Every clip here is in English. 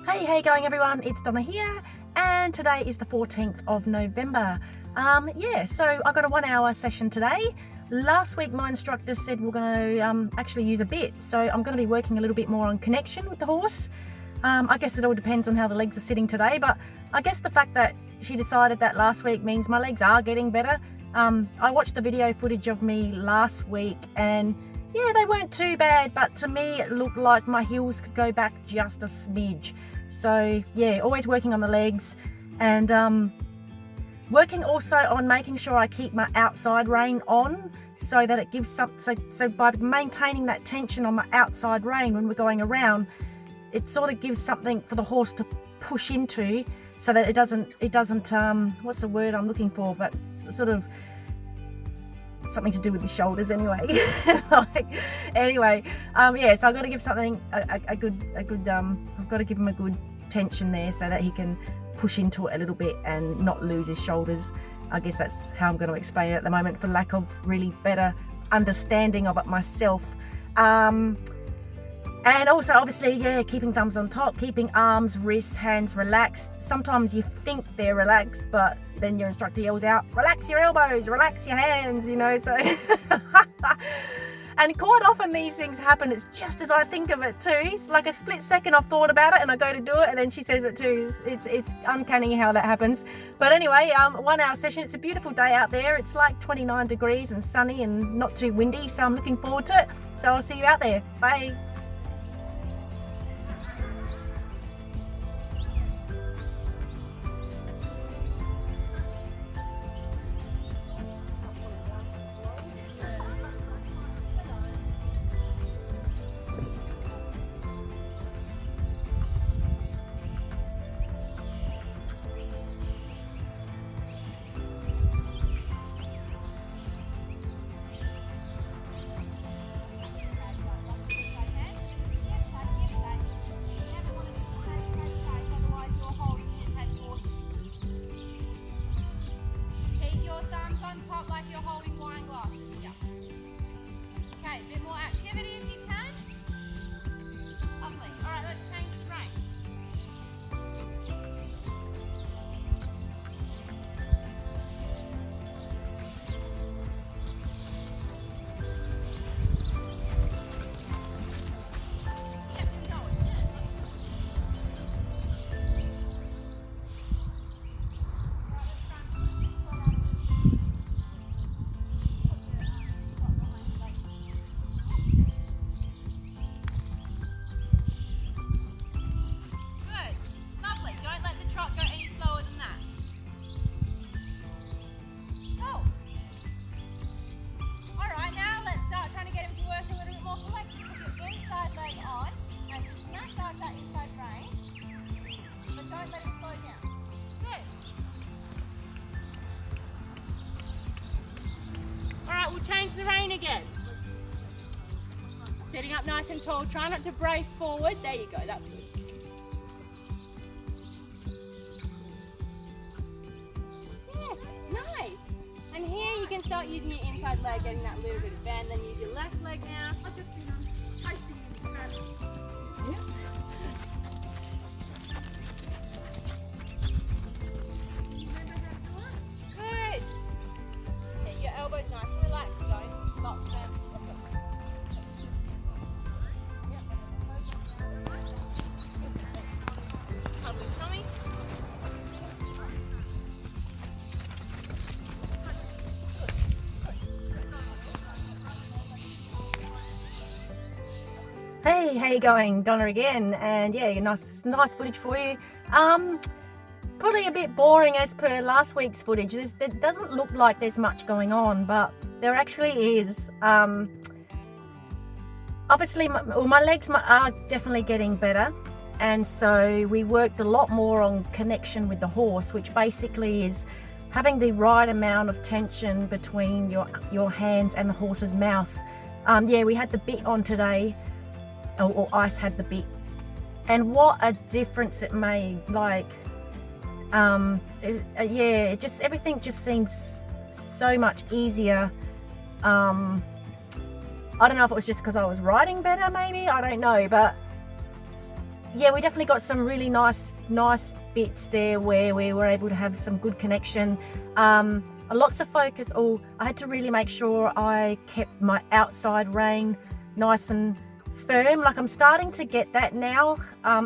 Hey, how you going everyone? It's Donna here, and today is the 14th of November. So I got a 1 hour session today. Last week my instructor said we're going to actually use a bit, so I'm going to be working a little bit more on connection with the horse. I guess it all depends on how the legs are sitting today, but I guess the fact that she decided that last week means my legs are getting better. I watched the video footage of me last week and yeah, they weren't too bad, but to me it looked like my heels could go back just a smidge. So yeah, always working on the legs and working also on making sure I keep my outside rein on so that it gives so by maintaining that tension on my outside rein when we're going around, it sort of gives something for the horse to push into so that it doesn't what's the word I'm looking for, but sort of something to do with his shoulders anyway. So I've got to give something a good I've got to give him a good tension there so that he can push into it a little bit and not lose his shoulders. I guess that's how I'm going to explain it at the moment for lack of really better understanding of it myself. And also obviously, keeping thumbs on top, keeping arms, wrists, hands relaxed. Sometimes you think they're relaxed, but then your instructor yells out, relax your elbows, relax your hands, so. And quite often these things happen, it's just as I think of it too. It's like a split second I've thought about it and I go to do it and then she says it too. It's uncanny how that happens. But anyway, 1 hour session, it's a beautiful day out there. It's like 29 degrees and sunny and not too windy, so I'm looking forward to it. So I'll see you out there. Bye. Change the rein again. Setting up nice and tall. Try not to brace forward. There you go. That's good. Yes, nice. And here you can start using your inside leg, getting that little bit of bend. Then use your left leg now. I've just been chasing you. Good. Hit your elbows nice and relaxed. Don't lock them. Lovely, Tommy. Hey, how you going? Donna again, and yeah, nice footage for you. Probably a bit boring as per last week's footage. It doesn't look like there's much going on, but there actually is. Obviously, my legs are definitely getting better, and so we worked a lot more on connection with the horse, which basically is having the right amount of tension between your hands and the horse's mouth. We had the bit on today. Or Ice had the bit, and what a difference it made. Like everything just seems so much easier. I don't know if it was just because I was riding better, maybe, I don't know, but yeah, we definitely got some really nice bits there where we were able to have some good connection. Lots of focus. I had to really make sure I kept my outside rein nice and firm. Like, I'm starting to get that now.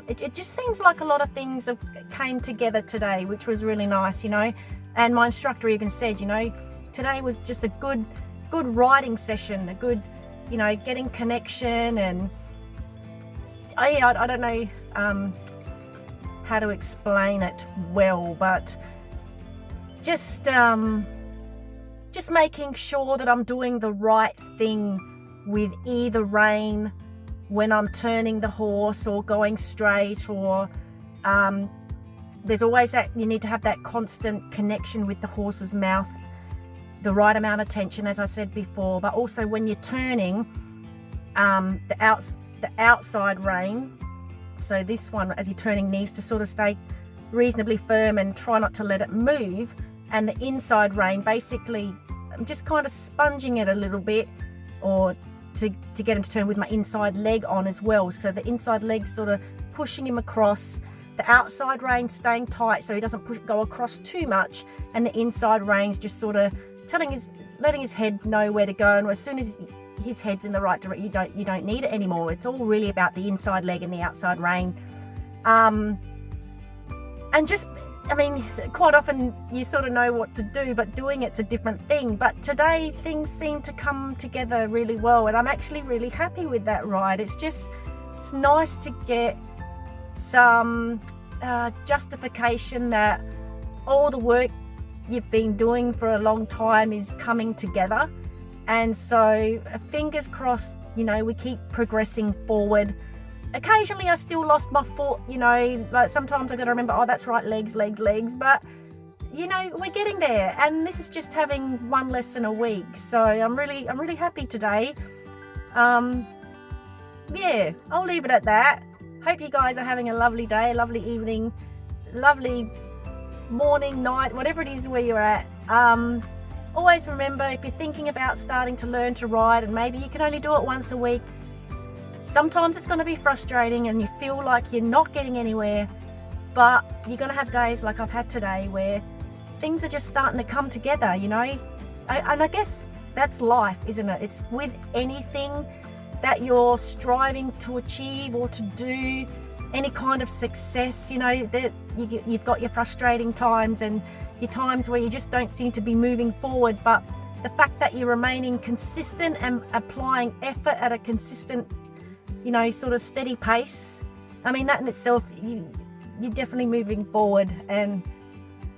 It just seems like a lot of things have came together today, which was really nice, you know. And my instructor even said, you know, today was just a good riding session, a good, you know, getting connection. And I don't know how to explain it well, but just making sure that I'm doing the right thing with either rein when I'm turning the horse or going straight, or there's always that, you need to have that constant connection with the horse's mouth, the right amount of tension, as I said before. But also when you're turning, the outside rein, so this one as you're turning needs to sort of stay reasonably firm and try not to let it move. And the inside rein, basically I'm just kind of sponging it a little bit, or to get him to turn with my inside leg on as well. So the inside leg sort of pushing him across, the outside rein staying tight so he doesn't go across too much, and the inside reins just sort of letting his head know where to go. And as soon as his head's in the right direction, you don't need it anymore. It's all really about the inside leg and the outside rein. And just, I mean, quite often you sort of know what to do, but doing it's a different thing. But today things seem to come together really well, and I'm actually really happy with that ride. It's nice to get some justification that all the work you've been doing for a long time is coming together. And so fingers crossed, you know, we keep progressing forward. Occasionally I still lost my foot, you know, like sometimes I got to remember, oh, that's right, legs, but you know, we're getting there. And this is just having one lesson a week, so I'm really happy today. Yeah, I'll leave it at that. Hope you guys are having a lovely day, lovely evening, lovely morning, night, whatever it is where you're at. Always remember, if you're thinking about starting to learn to ride, and maybe you can only do it once a week, sometimes it's going to be frustrating and you feel like you're not getting anywhere, but you're going to have days like I've had today where things are just starting to come together, you know. And I guess that's life, isn't it? It's with anything that you're striving to achieve or to do, any kind of success, you know, that you've got your frustrating times and your times where you just don't seem to be moving forward. But the fact that you're remaining consistent and applying effort at a consistent, you know, sort of steady pace, I mean, that in itself, you're definitely moving forward. And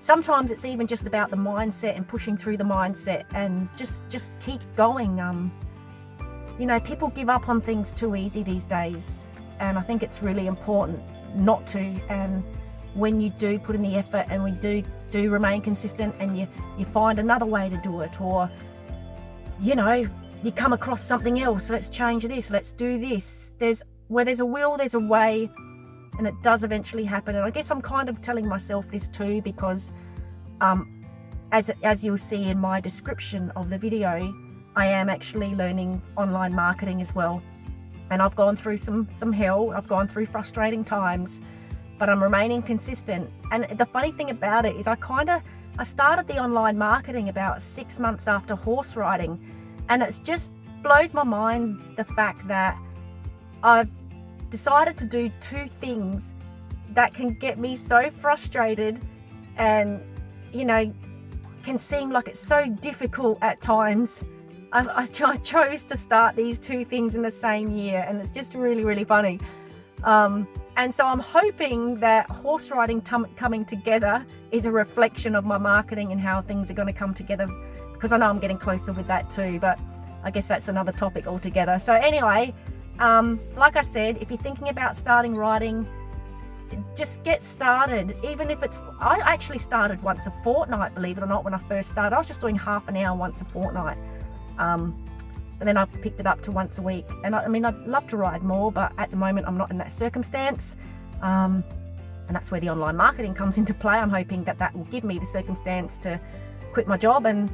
sometimes it's even just about the mindset and pushing through the mindset and just keep going. You know, people give up on things too easy these days, and I think it's really important not to. And when you do put in the effort and we do remain consistent, and you find another way to do it, or, you know, you come across something else, let's change this, let's do this. Where there's a will, there's a way, and it does eventually happen. And I guess I'm kind of telling myself this too, because as you'll see in my description of the video, I am actually learning online marketing as well. And I've gone through some hell, I've gone through frustrating times, but I'm remaining consistent. And the funny thing about it is I started the online marketing about 6 months after horse riding. And it just blows my mind, the fact that I've decided to do two things that can get me so frustrated and, you know, can seem like it's so difficult at times. I chose to start these two things in the same year, and it's just really, really funny. And so I'm hoping that horse riding coming together is a reflection of my marketing and how things are going to come together, because I know I'm getting closer with that too, but I guess that's another topic altogether. So anyway, like I said, if you're thinking about starting riding, just get started. Even if I actually started once a fortnight, believe it or not. When I first started, I was just doing half an hour once a fortnight. And then I picked it up to once a week. And I mean, I'd love to ride more, but at the moment I'm not in that circumstance. And that's where the online marketing comes into play. I'm hoping that will give me the circumstance to quit my job and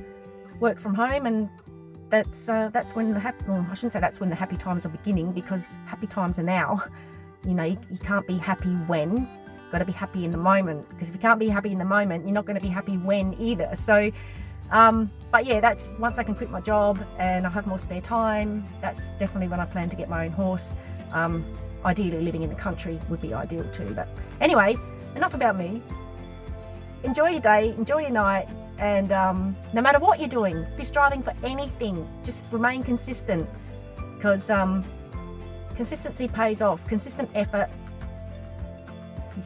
work from home. And that's when I shouldn't say that's when the happy times are beginning, because happy times are now. you know, you can't be happy when, you've got to be happy in the moment, because if you can't be happy in the moment, you're not going to be happy when either. So but yeah, that's once I can quit my job and I have more spare time, that's definitely when I plan to get my own horse. Ideally living in the country would be ideal too. But anyway, enough about me. Enjoy your day, enjoy your night, and no matter what you're doing, if you're striving for anything, just remain consistent, because consistency pays off. Consistent effort,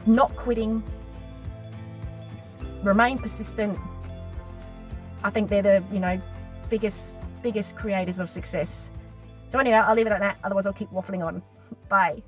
not quitting, remain persistent. I think they're the, you know, biggest creators of success. So anyway, I'll leave it at that, otherwise I'll keep waffling on. Bye.